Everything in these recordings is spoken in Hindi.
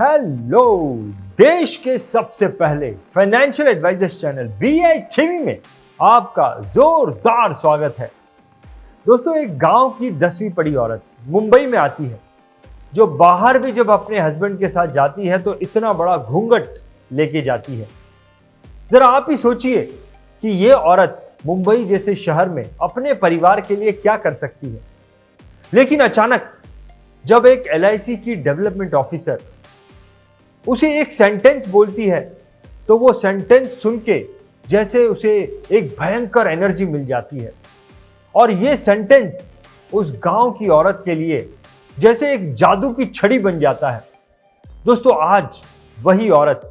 हेलो, देश के सबसे पहले financial advisers channel BI TV में आपका जोरदार स्वागत है। दोस्तों, एक गांव की 10वीं पढ़ी औरत मुंबई में आती है, जो बाहर भी जब अपने हस्बैंड के साथ जाती है तो इतना बड़ा घूंघट लेके जाती है। जरा आप ही सोचिए कि ये औरत मुंबई जैसे शहर में अपने परिवार के लिए क्या कर सकती है। लेकिन अचानक जब एक एलआईसी की डेवलपमेंट ऑफिसर उसे एक सेंटेंस बोलती है, तो वो सेंटेंस सुन के जैसे उसे एक भयंकर एनर्जी मिल जाती है, और ये सेंटेंस उस गांव की औरत के लिए जैसे एक जादू की छड़ी बन जाता है। दोस्तों, आज वही औरत,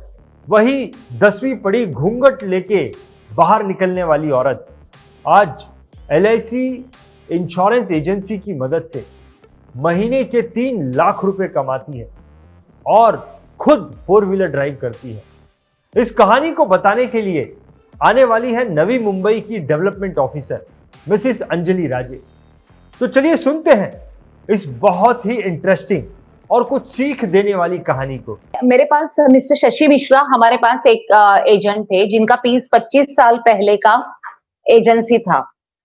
वही 10वीं पढ़ी घूंघट लेके बाहर निकलने वाली औरत आज एलआईसी इंश्योरेंस एजेंसी की मदद से महीने के 3 लाख रुपए कमाती है और खुद 4 व्हीलर ड्राइव करती है। इस कहानी को बताने के लिए आने वाली है नवी मुंबई की डेवलपमेंट ऑफिसर मिसेस अंजलि राजे। तो चलिए सुनते हैं इस बहुत ही इंटरेस्टिंग और कुछ सीख देने वाली कहानी को। मेरे पास मिस्टर शशि मिश्रा, हमारे पास एक एजेंट थे जिनका 25 साल पहले का एजेंसी था।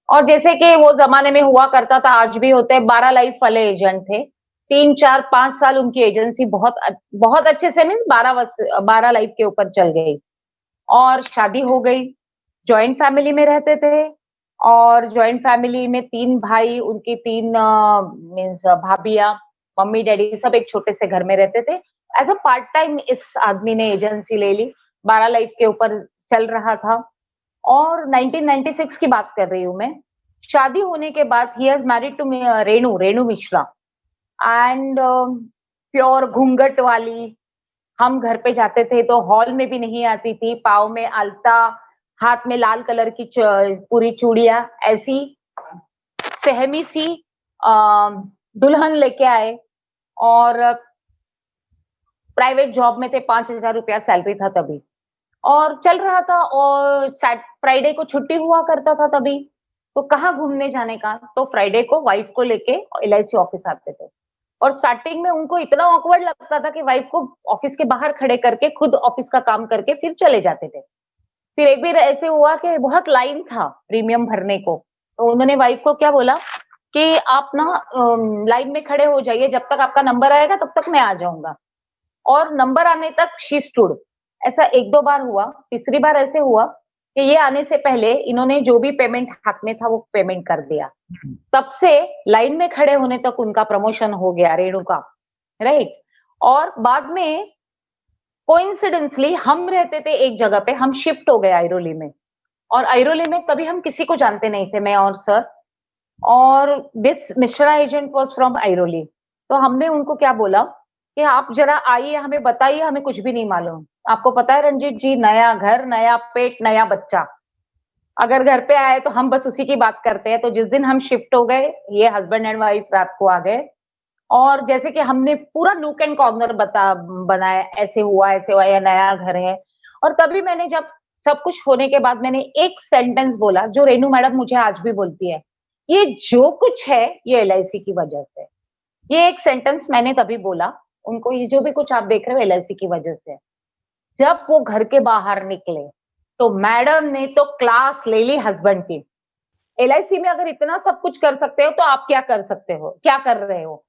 और जैसे कि वो जमाने में हुआ करता था, आज भी होते हैं, 12 लाइफ वाले एजेंट थे। 3, 4, 5 साल उनकी एजेंसी बहुत अच्छे से, मीन्स 12 लाइफ के ऊपर चल गई। और शादी हो गई, जॉइंट फैमिली में रहते थे। और जॉइंट फैमिली में 3 भाई, उनकी 3 मीन्स भाभियां, मम्मी डैडी सब एक छोटे से घर में रहते थे। एज अ पार्ट टाइम इस आदमी ने एजेंसी ले ली, 12 लाइफ के ऊपर चल रहा था। और 1996 की बात कर रही हूँ मैं। शादी होने के बाद ही is married to Renu Mishra, and pure घूंघट वाली। हम घर पे जाते थे तो हॉल में भी नहीं आती थी, पाँव में आलता, हाथ में लाल कलर की पूरी चूड़ियां, ऐसी सहमी सी दुल्हन लेके आए। और प्राइवेट जॉब में थे, 5,000 रुपया सैलरी था तभी, और चल रहा था। और फ्राइडे को छुट्टी हुआ करता था तभी, तो कहाँ घूमने जाने का, तो फ्राइडे को वाइफ को लेके एलआईसी ऑफिस आते थे। और स्टार्टिंग में उनको इतना ऑकवर्ड लगता था कि वाइफ को ऑफिस के बाहर खड़े करके खुद ऑफिस का काम करके फिर चले जाते थे। फिर एक बार ऐसे हुआ कि बहुत लाइन था प्रीमियम भरने को, तो उन्होंने वाइफ को क्या बोला कि आप ना लाइन में खड़े हो जाइए, जब तक आपका नंबर आएगा तब तक मैं आ जाऊंगा। और नंबर आने तक शी स्टूड। ऐसा 1-2 बार हुआ। तीसरी बार ऐसे हुआ कि ये आने से पहले इन्होंने जो भी पेमेंट हाथ में था वो पेमेंट कर दिया। तब से लाइन में खड़े होने तक उनका प्रमोशन हो गया, रेणु का, राइट। और बाद में कोइंसिडेंसली हम रहते थे एक जगह पे, हम शिफ्ट हो गए आइरोली में। और आइरोली में कभी हम किसी को जानते नहीं थे, मैं और सर। और this Mishra agent was from Airoli. तो हमने उनको क्या बोला कि आप जरा आइए, हमें बताइए, हमें कुछ भी नहीं मालूम। आपको पता है रंजीत जी, नया घर, नया पेट, नया बच्चा, अगर घर पे आए तो हम बस उसी की बात करते हैं। तो जिस दिन हम शिफ्ट हो गए, ये हस्बैंड एंड वाइफ रात को आ गए, और जैसे कि हमने पूरा नूक एंड कॉर्नर बनाया, ऐसे हुआ, या नया घर है। और तभी मैंने, जब सब कुछ होने के बाद, मैंने एक सेंटेंस बोला जो रेणु मैडम मुझे आज भी बोलती है, ये जो कुछ है ये एलआईसी की वजह से। ये एक सेंटेंस मैंने तभी बोला उनको, ये जो भी कुछ आप देख रहे हो एलआईसी की वजह से। जब वो घर के बाहर निकले तो मैडम ने तो क्लास ले ली हस्बैंड की। एलआईसी में अगर इतना सब कुछ कर सकते हो तो आप क्या कर सकते हो, क्या कर रहे हो।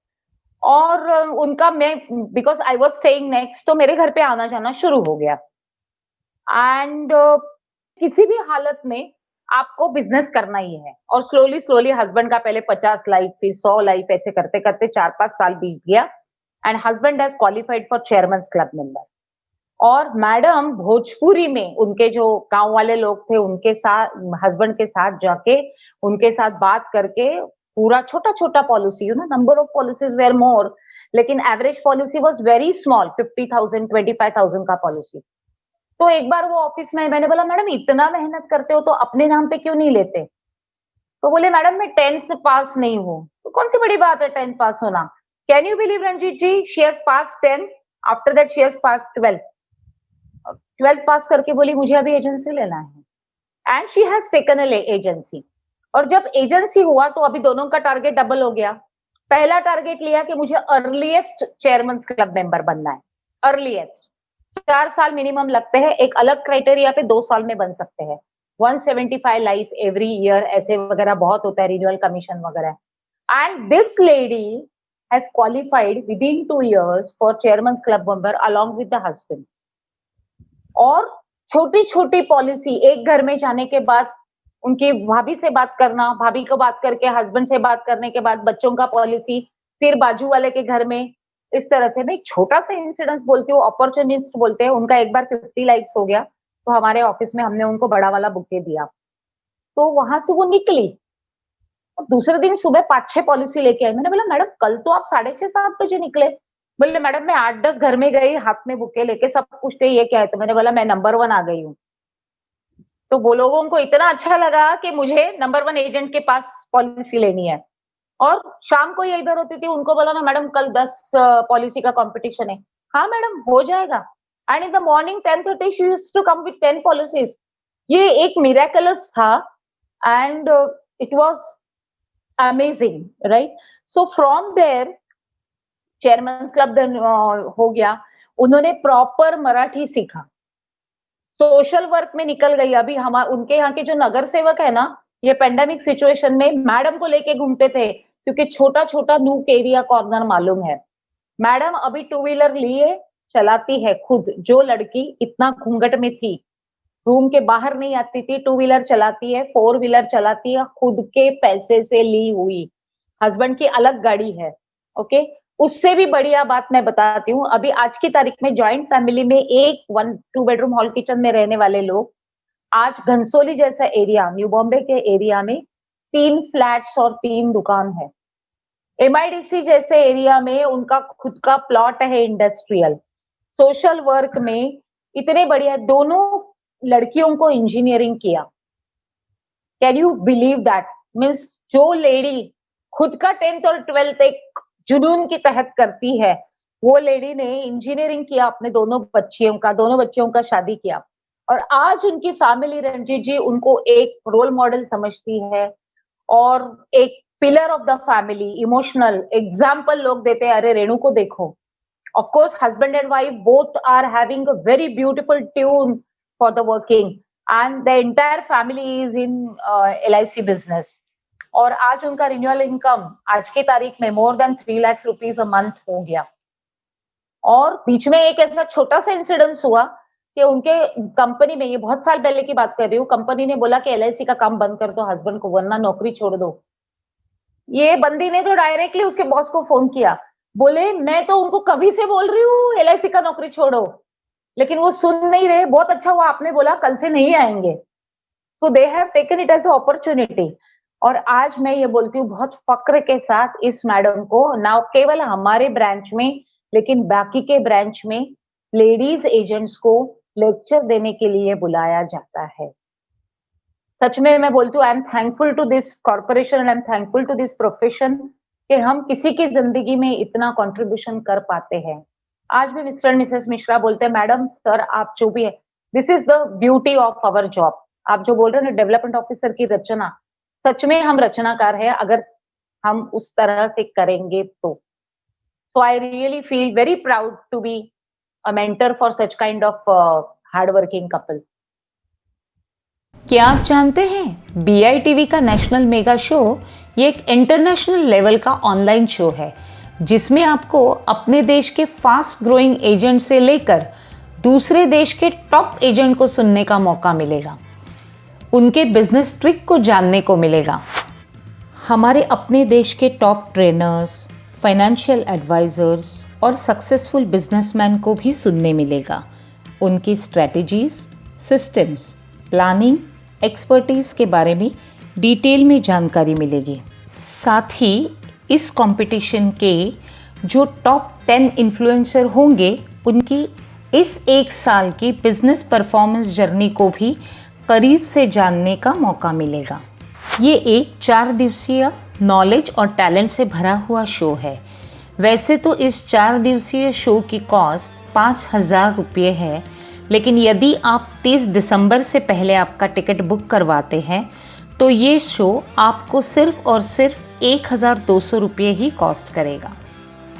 और उनका, मैं because I was staying next, तो मेरे घर पे आना जाना शुरू हो गया। एंड किसी भी हालत में आपको बिजनेस करना ही है। और स्लोली स्लोली हस्बैंड का पहले 50 लाइफ, फिर 100 लाइफ, ऐसे करते करते 4-5 साल बीत गया। And husband has qualified for chairman's club member. और मैडम भोजपुरी में, उनके जो गांव वाले लोग थे उनके साथ, हस्बैंड के साथ जाके उनके साथ बात करके, पूरा छोटा छोटा policy, number of policies were more, लेकिन average policy was very small, 50,000 25,000 का पॉलिसी। तो एक बार वो ऑफिस में, मैंने बोला मैडम इतना मेहनत करते हो तो अपने नाम पे क्यों नहीं लेते। तो बोले मैडम मैं 10th पास नहीं हूँ। तो कौन सी बड़ी बात है 10th पास होना। Can you believe Ranjit ji, she has pass 10, after that she has pass 12 पास करके बोली मुझे अभी एजेंसी लेना है। And she has taken a agency. और जब एजेंसी हुआ तो अभी दोनों का टारगेट डबल हो गया। पहला टारगेट लिया कि मुझे अर्लीस्ट चेयरमैन क्लब मेंबर बनना है, अर्लीस्ट 4 साल मिनिमम लगते हैं, एक अलग क्राइटेरिया पे 2 साल में बन सकते हैं। 175 लाइफ एवरी ईयर ऐसे वगैरह बहुत होता है, रिन्यूअल कमीशन वगैरह। And this lady has qualified with in 2 years for chairman's club member along with the husband. और छोटी छोटी पॉलिसी, एक घर में जाने के बाद उनकी भाभी से बात करना, भाभी को बात करके हस्बैंड से बात करने के बाद बच्चों का पॉलिसी, फिर बाजू वाले के घर में, इस तरह से। मैं एक छोटा सा इंसिडेंस बोलती हूँ, अपॉर्चुनिस्ट बोलते हैं, उनका एक बार 50 लाइक्स हो गया तो हमारे ऑफिस में हमने उनको बड़ा वाला बुके दिया, तो वहां से वो निकली और दूसरे दिन सुबह 5-6 पॉलिसी लेके आई। मैंने बोला मैडम कल तो आप 6:30-7 बजे निकले। बोले मैडम मैं 8-10 घर में गई, हाथ में बुके लेके, सब पूछते ये क्या है, तो मैंने बोला मैं नंबर 1 आ गई हूँ। तो वो लोगों को इतना अच्छा लगा कि मुझे नंबर 1 एजेंट के पास पॉलिसी लेनी है। और शाम को ये इधर होती थी, उनको बोला ना मैडम कल 10 पॉलिसी का कंपटीशन है। हाँ मैडम हो जाएगा। And in the morning 10:30 she used to come with 10 policies. ये एक मिरेकलस था and it was amazing, right? So from there chairman club हो गया, उन्होंने प्रॉपर मराठी सीखा, सोशल वर्क में निकल गई। अभी हम उनके यहाँ के जो नगर सेवक है ना, ये पेंडेमिक सिचुएशन में मैडम को लेके घूमते थे, क्योंकि छोटा छोटा नूक एरिया कॉर्नर मालूम है। मैडम अभी 2 व्हीलर लिए चलाती है खुद। जो लड़की इतना घूंघट में थी, रूम के बाहर नहीं आती थी, 2 व्हीलर चलाती है, 4 व्हीलर चलाती है, खुद के पैसे से ली हुई। हस्बैंड की अलग गाड़ी है, ओके। उससे भी बढ़िया बात मैं बताती हूँ, अभी आज की तारीख में जॉइंट फैमिली में एक 1-2 बेडरूम हॉल किचन में रहने वाले लोग आज घनसोली जैसा एरिया, न्यू बॉम्बे के एरिया में 3 फ्लैट्स और 3 दुकान है। एमआईडीसी जैसे एरिया में उनका खुद का प्लॉट है इंडस्ट्रियल। सोशल वर्क में इतने बढ़िया, दोनों लड़कियों को इंजीनियरिंग किया। Can you believe that? Means जो लेडी खुद का 10th और 12th एक जुनून के तहत करती है, वो लेडी ने इंजीनियरिंग किया अपने दोनों बच्चियों का शादी किया। और आज उनकी फैमिली, रंजीत जी, उनको एक रोल मॉडल समझती है और एक pillar of the family, emotional example लोग देते हैं। अरे रेणु को देखो। Of course husband and wife both are having a very beautiful tune for the working and the entire family is in LIC business. और आज उनका रिन्यूअल इनकम आज की तारीख में more than 3 lakh rupees a month हो गया। और बीच में एक ऐसा छोटा सा इंसिडेंस हुआ कि उनके कंपनी में, ये बहुत साल पहले की बात कर रही हूँ, कंपनी ने बोला कि LIC का काम बंद कर दो हस्बैंड को, वरना नौकरी छोड़ दो। ये बंदी ने तो डायरेक्टली उसके बॉस को फोन किया, बोले मैं तो उनको कभी से बोल रही हूँ LIC का नौकरी छोड़ो, लेकिन वो सुन नहीं रहे। बहुत अच्छा हुआ आपने बोला, कल से नहीं आएंगे। तो they have taken it as a opportunity. और आज मैं ये बोलती हूँ बहुत फक्र के साथ, इस मैडम को ना केवल हमारे ब्रांच में लेकिन बाकी के ब्रांच में लेडीज एजेंट्स को लेक्चर देने के लिए बुलाया जाता है। सच में मैं बोलती हूँ, I am thankful to this corporation and I am thankful to this profession कि हम किसी की जिंदगी में इतना कंट्रीब्यूशन कर पाते हैं। आज भी मिस्टर एंड मिसेस मिश्रा बोलते हैं मैडम, सर, आप जो भी है, this is the beauty of our job. आप जो बोल रहे हैं ना, डेवलपमेंट ऑफिसर की रचना, सच में हम रचनाकार हैं अगर हम उस तरह से करेंगे तो। So I really feel very proud to be a mentor for such kind of hard working couple. क्या आप जानते हैं BITV का नेशनल मेगा शो ये एक इंटरनेशनल लेवल का ऑनलाइन शो है जिसमें आपको अपने देश के फास्ट ग्रोइंग एजेंट से लेकर दूसरे देश के टॉप एजेंट को सुनने का मौका मिलेगा, उनके बिजनेस ट्रिक को जानने को मिलेगा। हमारे अपने देश के टॉप ट्रेनर्स, फाइनेंशियल एडवाइजर्स और सक्सेसफुल बिजनेसमैन को भी सुनने मिलेगा। उनकी स्ट्रैटेजीज, सिस्टम्स, प्लानिंग, एक्सपर्टीज़ के बारे में डिटेल में जानकारी मिलेगी। साथ ही इस कंपटीशन के जो टॉप 10 इन्फ्लुएंसर होंगे उनकी इस 1 साल की बिजनेस परफॉर्मेंस जर्नी को भी करीब से जानने का मौका मिलेगा। ये एक 4 दिवसीय नॉलेज और टैलेंट से भरा हुआ शो है। वैसे तो इस 4 दिवसीय शो की कॉस्ट 5,000 रुपये है, लेकिन यदि आप 30 दिसंबर से पहले आपका टिकट बुक करवाते हैं तो ये शो आपको सिर्फ और सिर्फ 1,200 रुपये ही कॉस्ट करेगा।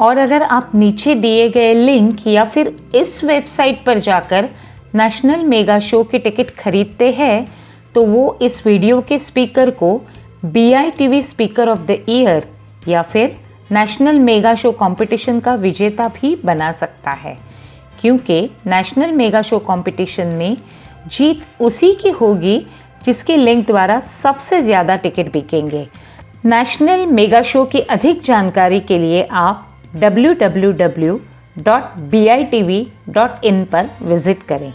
और अगर आप नीचे दिए गए लिंक या फिर इस वेबसाइट पर जाकर नेशनल मेगा शो के टिकट खरीदते हैं तो वो इस वीडियो के स्पीकर को BITV speaker of the year या फिर नेशनल मेगा शो कंपटीशन का विजेता भी बना सकता है, क्योंकि नेशनल मेगा शो कंपटीशन में जीत उसी की होगी जिसके लिंक द्वारा सबसे ज़्यादा टिकट बिकेंगे। नेशनल मेगा शो की अधिक जानकारी के लिए आप www.bitv.in पर विजिट करें।